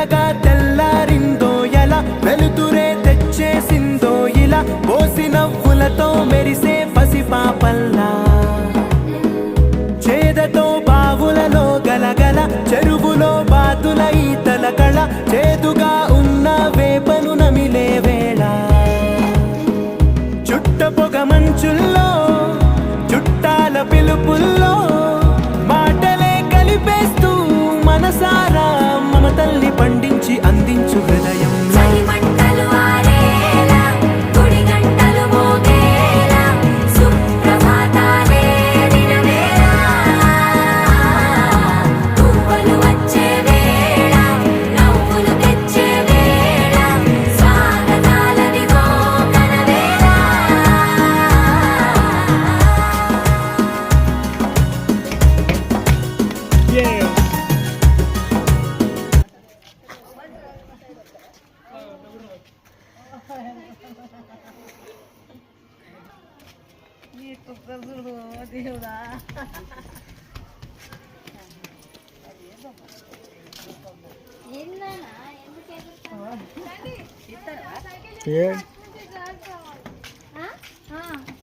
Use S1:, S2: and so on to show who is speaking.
S1: మెల్లగా తెల్లారిందో ఎలా వెలుతురే తెచ్చేసిందో ఇలా పోసి నవ్వులతో మెరిసే పసిపాపల్లా చేదతో బావులలో గలగల చెరువులో బాతుల ఈతల కళ చేదుగా ఉన్న వేపను నమిలే వేళ చుట్ట పొగ మంచుల్లో చుట్టాల పిలుపుల్లో మాటలే కలిపేస్తూ మనసారా మమతల్ని పండించి అందించు హృదయం
S2: దేవుడా